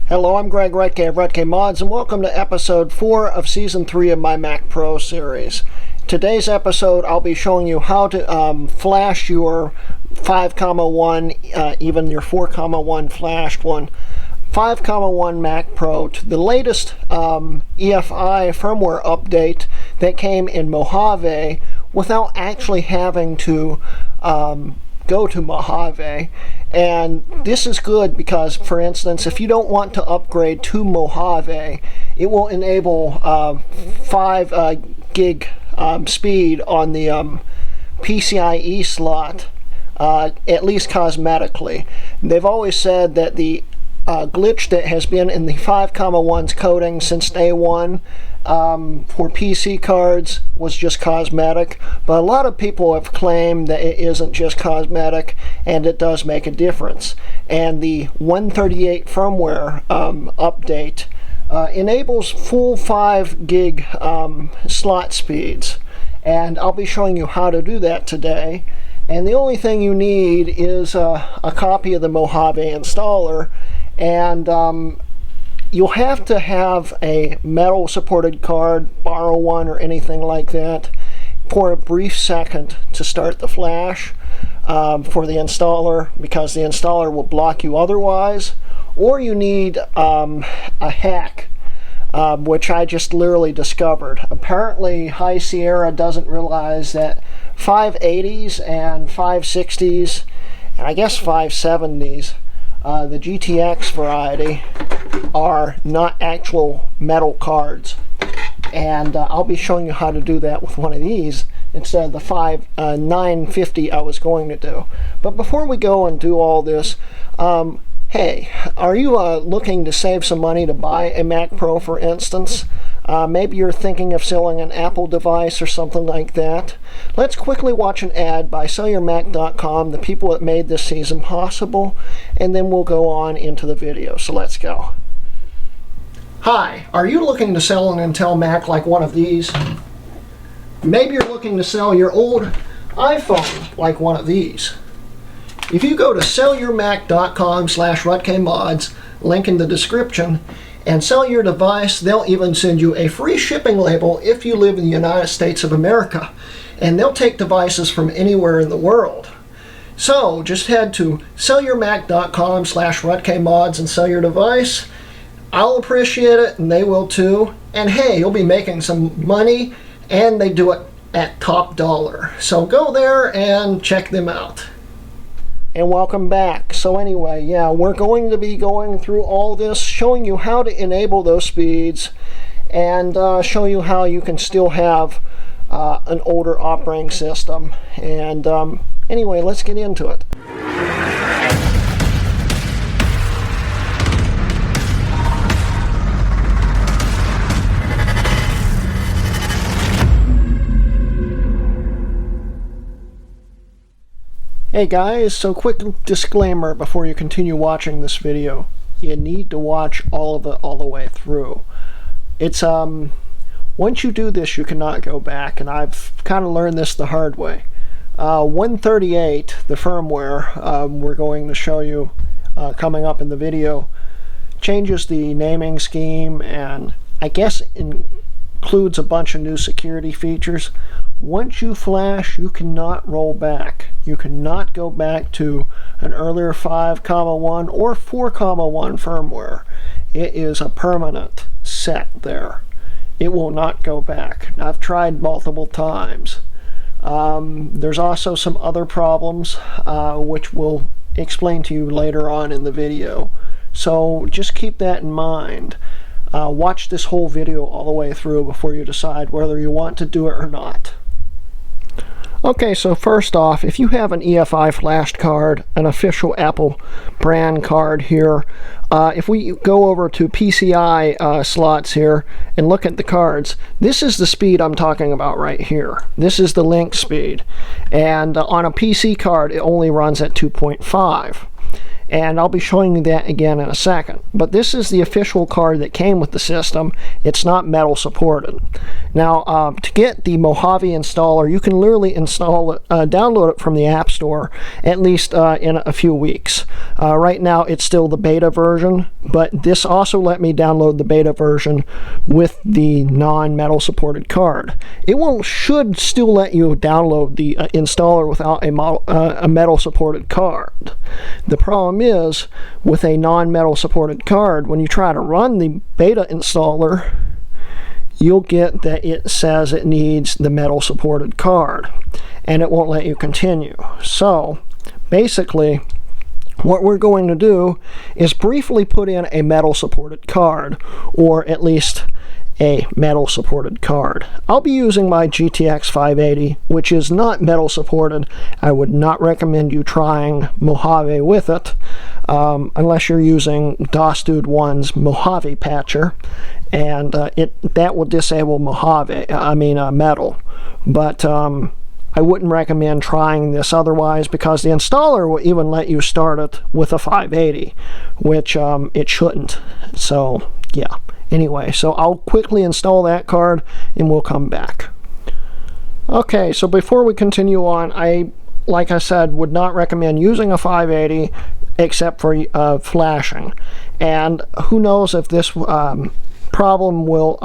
Hello, I'm Greg Redke of Redke Mods, and welcome to episode 4 of season 3 of my Mac Pro series. Today's episode, I'll be showing you how to flash your 5,1, even your 4,1 flashed one, 5,1 Mac Pro to the latest EFI firmware update that came in Mojave without actually having to go to Mojave. And this is good because, for instance, if you don't want to upgrade to Mojave, it will enable 5 gig speed on the PCIe slot, at least cosmetically. They've always said that the glitch that has been in the 5,1's coding since day one for PC cards was just cosmetic, but a lot of people have claimed that it isn't just cosmetic and it does make a difference. And the 138 firmware update enables full 5 gig slot speeds, and I'll be showing you how to do that today. And the only thing you need is a copy of the Mojave installer, and you'll have to have a metal supported card, borrow one or anything like that for a brief second to start the flash for the installer, because the installer will block you otherwise. Or you need a hack, which I just literally discovered. Apparently High Sierra doesn't realize that 580s and 560s, and I guess 570s, the GTX variety, are not actual metal cards. And I'll be showing you how to do that with one of these instead of the 950 I was going to do. But before we go and do all this, hey, are you looking to save some money to buy a Mac Pro, for instance? Maybe you're thinking of selling an Apple device or something like that. Let's quickly watch an ad by sellyourmac.com, the people that made this season possible, and then we'll go on into the video. So let's go. Hi, are you looking to sell an Intel Mac like one of these? Maybe you're looking to sell your old iPhone like one of these. If you go to sellyourmac.com/RutKMods, link in the description, and sell your device, they'll even send you a free shipping label if you live in the United States of America. And they'll take devices from anywhere in the world. So just head to sellyourmac.com/RutKMods and sell your device. I'll appreciate it, and they will too. And hey, you'll be making some money, and they do it at top dollar. So go there and check them out. And welcome back. So anyway, yeah, we're going to be going through all this, showing you how to enable those speeds, and show you how you can still have an older operating system. And anyway, let's get into it. Hey guys, so quick disclaimer before you continue watching this video. You need to watch all of it all the way through. It's once you do this, you cannot go back, and I've kind of learned this the hard way. 138, the firmware we're going to show you coming up in the video, changes the naming scheme, and I guess includes a bunch of new security features. Once you flash, you cannot roll back. You cannot go back to an earlier 5,1 or 4,1 firmware. It is a permanent set there. It will not go back. I've tried multiple times. There's also some other problems which we'll explain to you later on in the video. So just keep that in mind. Watch this whole video all the way through before you decide whether you want to do it or not. Okay, so first off, if you have an EFI flashed card, an official Apple brand card here, if we go over to PCI slots here and look at the cards, this is the speed I'm talking about right here. This is the link speed. And on a PC card, it only runs at 2.5. and I'll be showing you that again in a second. But this is the official card that came with the system. It's not metal supported. Now, to get the Mojave installer, you can literally install it, download it from the App Store, at least in a few weeks. Right now, it's still the beta version, but this also let me download the beta version with the non-metal supported card. It should still let you download the installer without a metal supported card. The problem is, with a non-metal supported card, when you try to run the beta installer, you'll get that it says it needs the metal supported card, and it won't let you continue. So basically, what we're going to do is briefly put in a metal supported card, or at least a metal supported card. I'll be using my GTX 580, which is not metal supported. I would not recommend you trying Mojave with it, unless you're using DOS-Dude 1's Mojave patcher, and that will disable metal. But I wouldn't recommend trying this otherwise, because the installer will even let you start it with a 580, which it shouldn't. So yeah. Anyway, so I'll quickly install that card and we'll come back. Okay, so before we continue on, like I said, would not recommend using a 580 except for flashing. And who knows if this problem will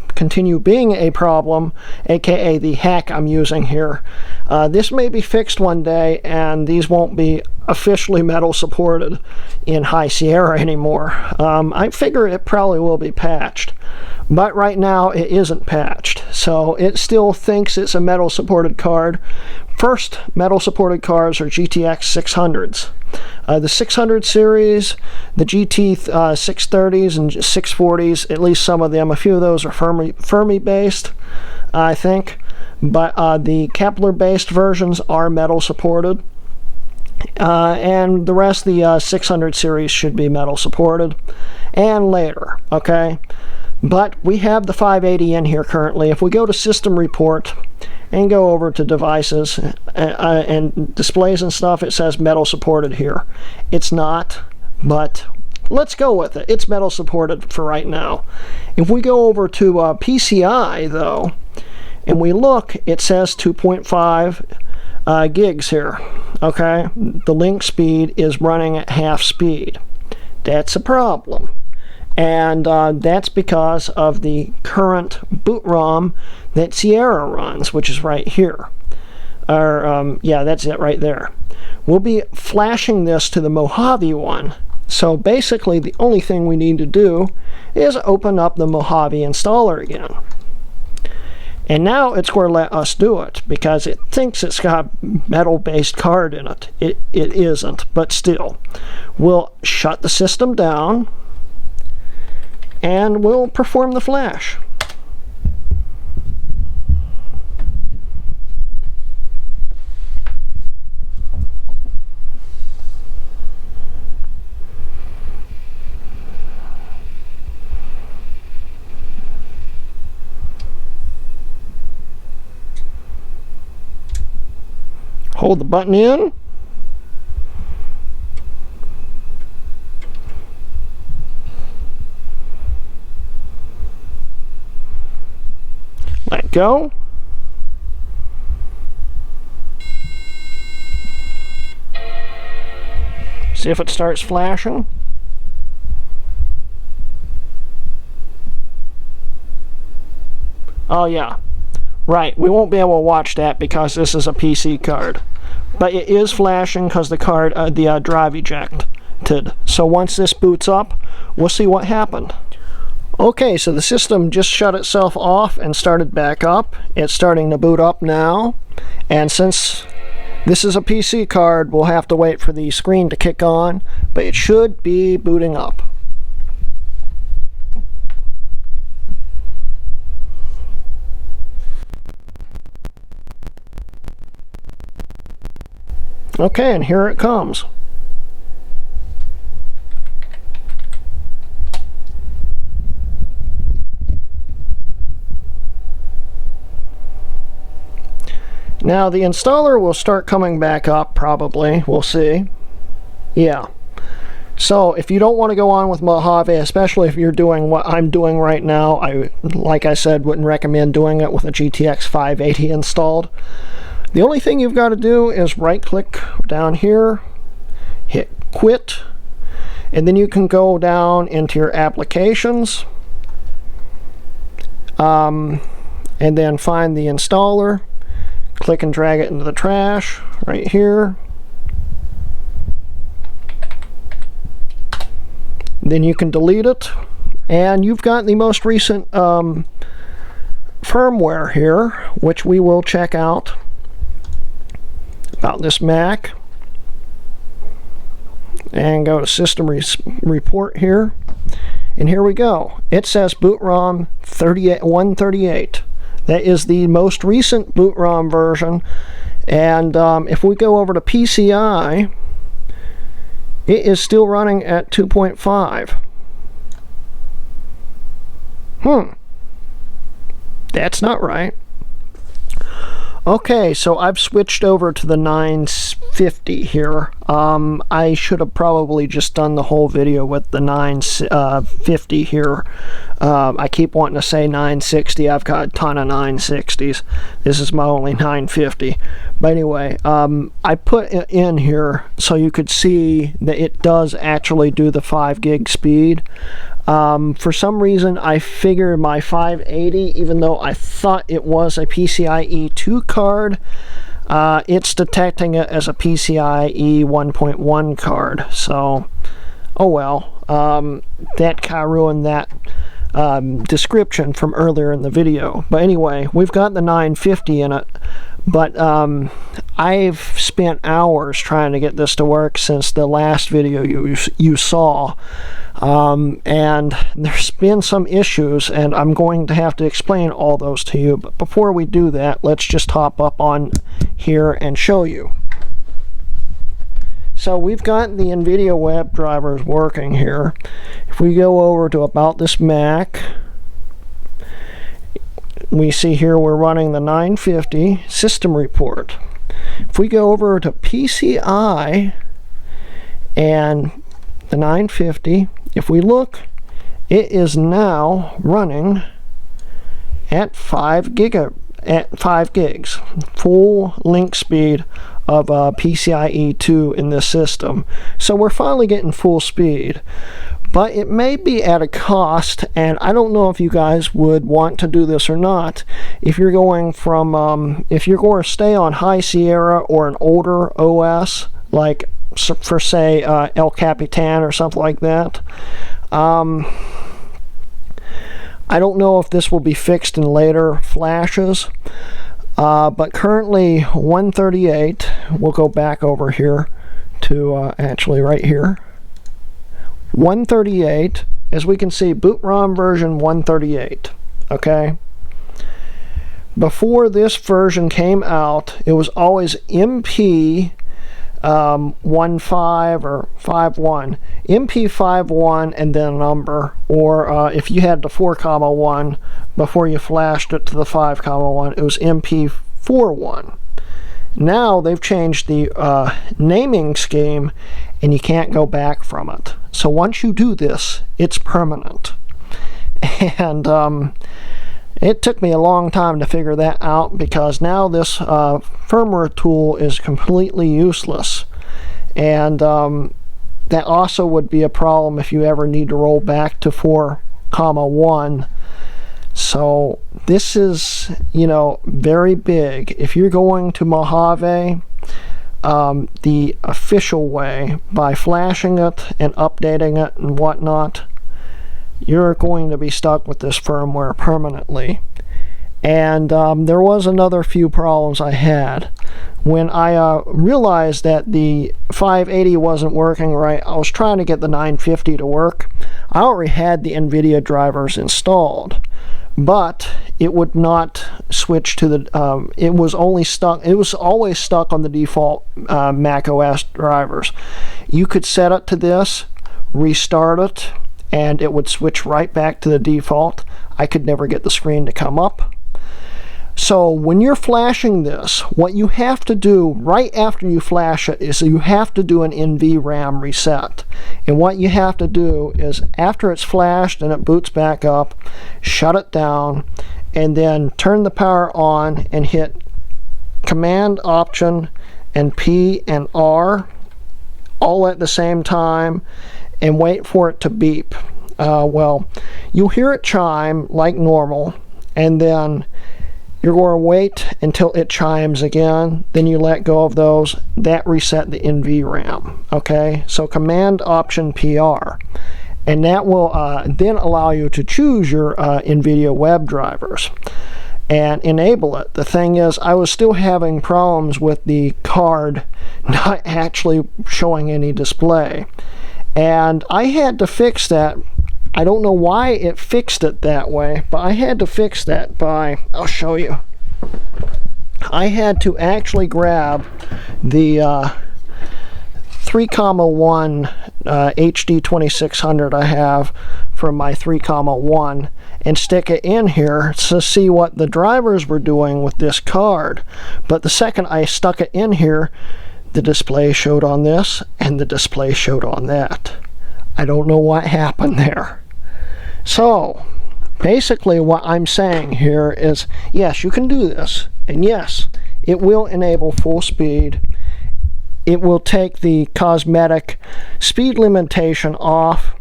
continue being a problem, aka the hack I'm using here. This may be fixed one day and these won't be officially metal supported in High Sierra anymore. I figure it probably will be patched, but right now it isn't patched, so it still thinks it's a metal supported card. First metal supported cards are GTX 600s. The 600 series, the GT 630s and 640s, at least some of them, a few of those are Fermi based, I think, but the Kepler based versions are metal supported. And the rest of the 600 series should be metal supported, and later, okay? But we have the 580 in here currently. If we go to System Report and go over to Devices and Displays and stuff, it says metal supported here. It's not, but let's go with it. It's metal supported for right now. If we go over to PCIe, though, and we look, it says 2.5 gigs here. Okay, the link speed is running at half speed. That's a problem, and that's because of the current boot ROM that Sierra runs, which is right here. Yeah, that's it right there. We'll be flashing this to the Mojave one. So basically, the only thing we need to do is open up the Mojave installer again. And now it's going to let us do it, because it thinks it's got metal-based card in it. It isn't, but still. We'll shut the system down, and we'll perform the flash. Hold the button in. Let go. See if it starts flashing. Oh yeah. Right, we won't be able to watch that because this is a PC card. But it is flashing because the card, the drive ejected. So once this boots up, we'll see what happened. Okay, so the system just shut itself off and started back up. It's starting to boot up now. And since this is a PC card, we'll have to wait for the screen to kick on, but it should be booting up. Okay, and here it comes. Now the installer will start coming back up, probably. We'll see. Yeah. So if you don't want to go on with Mojave, especially if you're doing what I'm doing right now, like I said, wouldn't recommend doing it with a GTX 580 installed. The only thing you've got to do is right click down here, hit quit, and then you can go down into your applications, and then find the installer, click and drag it into the trash right here. Then you can delete it, and you've got the most recent firmware here, which we will check out about this Mac. And go to System Report here, and here we go. It says boot ROM 138. That is the most recent boot ROM version, and if we go over to PCIe, it is still running at 2.5. That's not right. Okay, so I've switched over to the 950 here. I should have probably just done the whole video with the 950 here. I keep wanting to say 960. I've got a ton of 960s. This is my only 950. But anyway, I put it in here so you could see that it does actually do the 5 gig speed. For some reason, I figured my 580, even though I thought it was a PCIe 2 card, it's detecting it as a PCIe 1.1 card. So, oh well, that kind of ruined that description from earlier in the video. But anyway, we've got the 950 in it, but I've spent hours trying to get this to work since the last video you saw. And there's been some issues, and I'm going to have to explain all those to you. But before we do that, let's just hop up on here and show you. So we've got the NVIDIA web drivers working here. If we go over to About This Mac, we see here we're running the 950 System Report. If we go over to PCIe and the 950, if we look, it is now running at 5 gigs, full link speed of PCIe 2 in this system. So we're finally getting full speed, but it may be at a cost, and I don't know if you guys would want to do this or not. If you're going from, if you're going to stay on High Sierra or an older OS, like for say El Capitan or something like that. I don't know if this will be fixed in later flashes, but currently 138, we'll go back over here to actually right here, 138, as we can see, boot ROM version 138. Okay, before this version came out, it was always MP 15 or 51, MP51 and then a number, or if you had the 4,1 before you flashed it to the 5,1, it was MP41. Now they've changed the naming scheme, and you can't go back from it. So once you do this, it's permanent. And it took me a long time to figure that out, because now this firmware tool is completely useless, and that also would be a problem if you ever need to roll back to 4,1. So this is, you know, very big. If you're going to Mojave the official way, by flashing it and updating it and whatnot, you're going to be stuck with this firmware permanently. And there was another few problems I had. When I realized that the 580 wasn't working right, I was trying to get the 950 to work. I already had the NVIDIA drivers installed, but it would not switch to the, it was always stuck on the default Mac OS drivers. You could set it to this, restart it, and it would switch right back to the default. I could never get the screen to come up. So when you're flashing this, what you have to do right after you flash it is you have to do an NVRAM reset. And what you have to do is after it's flashed and it boots back up, shut it down, and then turn the power on and hit Command, Option, and P and R all at the same time, and wait for it to beep. Well, you'll hear it chime like normal, and then you're going to wait until it chimes again, then you let go of those. That reset the NVRAM. Okay, so Command, Option, PR. And that will then allow you to choose your NVIDIA web drivers and enable it. The thing is, I was still having problems with the card not actually showing any display. And I had to fix that. I don't know why it fixed it that way, but I had to fix that by, I'll show you. I had to actually grab the 3,1 HD 2600 I have from my 3,1 and stick it in here to see what the drivers were doing with this card. But the second I stuck it in here, the display showed on this and the display showed on that. I don't know what happened there. So basically what I'm saying here is, yes, you can do this, and yes, it will enable full speed. It will take the cosmetic speed limitation off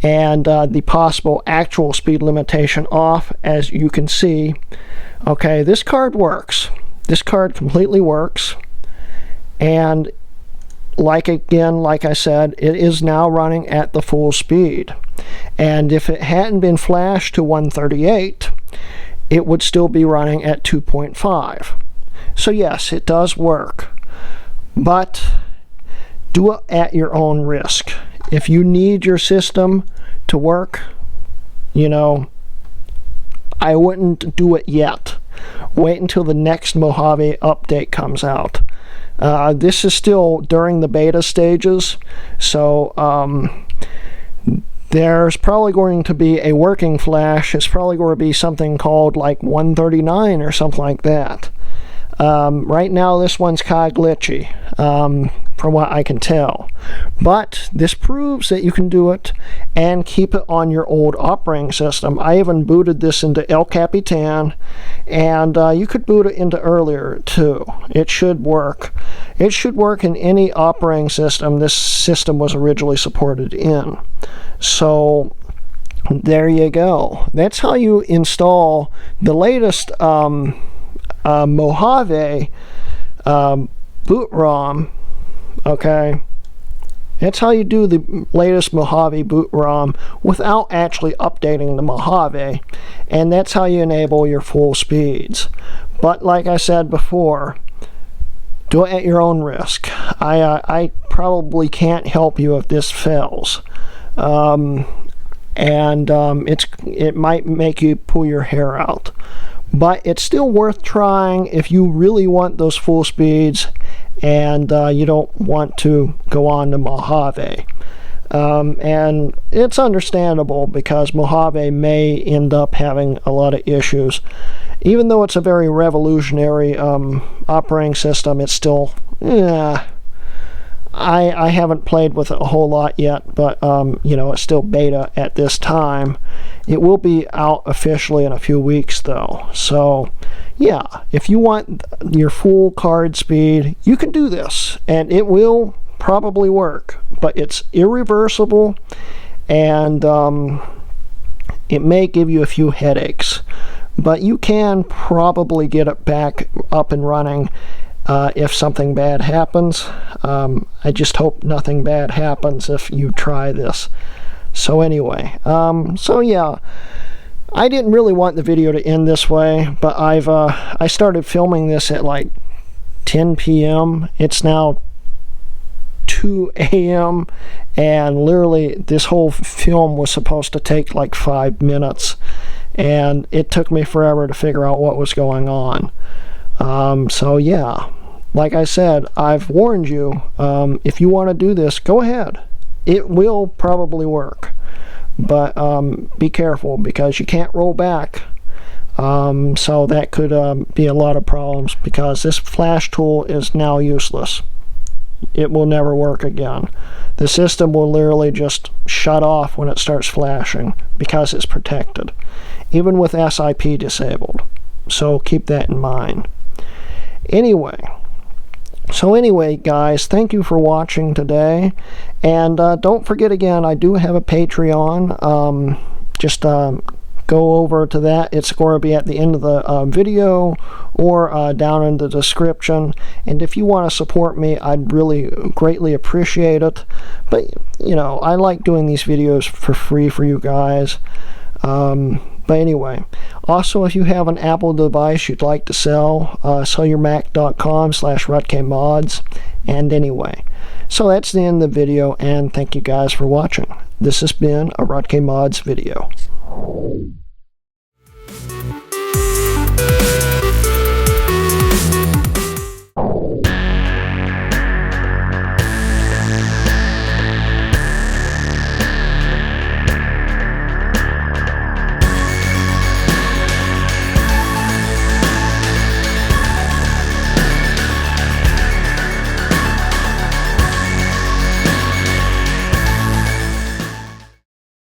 and the possible actual speed limitation off, as you can see. Okay, this card works. This card completely works, and like I said, it is now running at the full speed. And if it hadn't been flashed to 138, it would still be running at 2.5. So yes, it does work, but do it at your own risk. If you need your system to work, you know, I wouldn't do it yet. Wait until the next Mojave update comes out. This is still during the beta stages, so there's probably going to be a working flash. It's probably going to be something called like 139 or something like that. Right now this one's kind of glitchy, from what I can tell. But this proves that you can do it and keep it on your old operating system. I even booted this into El Capitan, and you could boot it into earlier too. It should work. It should work in any operating system this system was originally supported in. So there you go. That's how you install the latest Mojave boot ROM. Okay, that's how you do the latest Mojave boot ROM without actually updating the Mojave, and that's how you enable your full speeds. But like I said before, do it at your own risk. I probably can't help you if this fails, it might make you pull your hair out. But it's still worth trying if you really want those full speeds and you don't want to go on to Mojave. And it's understandable because Mojave may end up having a lot of issues. Even though it's a very revolutionary operating system, it's still, I haven't played with it a whole lot yet, but you know, it's still beta at this time. It will be out officially in a few weeks though. So yeah, if you want your full card speed, you can do this and it will probably work, but it's irreversible, and it may give you a few headaches, but you can probably get it back up and running if something bad happens. I just hope nothing bad happens if you try this. So anyway, so yeah, I didn't really want the video to end this way, but I started filming this at like 10 p.m. It's now 2 a.m. and literally this whole film was supposed to take like 5 minutes, and it took me forever to figure out what was going on. So yeah, like I said, I've warned you, if you want to do this, go ahead. It will probably work, but be careful because you can't roll back. So that could be a lot of problems, because this flash tool is now useless. It will never work again. The system will literally just shut off when it starts flashing because it's protected, even with SIP disabled. So keep that in mind. Anyway, guys, thank you for watching today, and don't forget, again, I do have a Patreon. Just go over to that. It's going to be at the end of the video, or down in the description. And if you want to support me, I'd really greatly appreciate it. But you know, I like doing these videos for free for you guys. But anyway, also, if you have an Apple device you'd like to sell, sellyourmac.com/rutkmods. And anyway, so that's the end of the video, and thank you guys for watching. This has been a Rutk Mods video.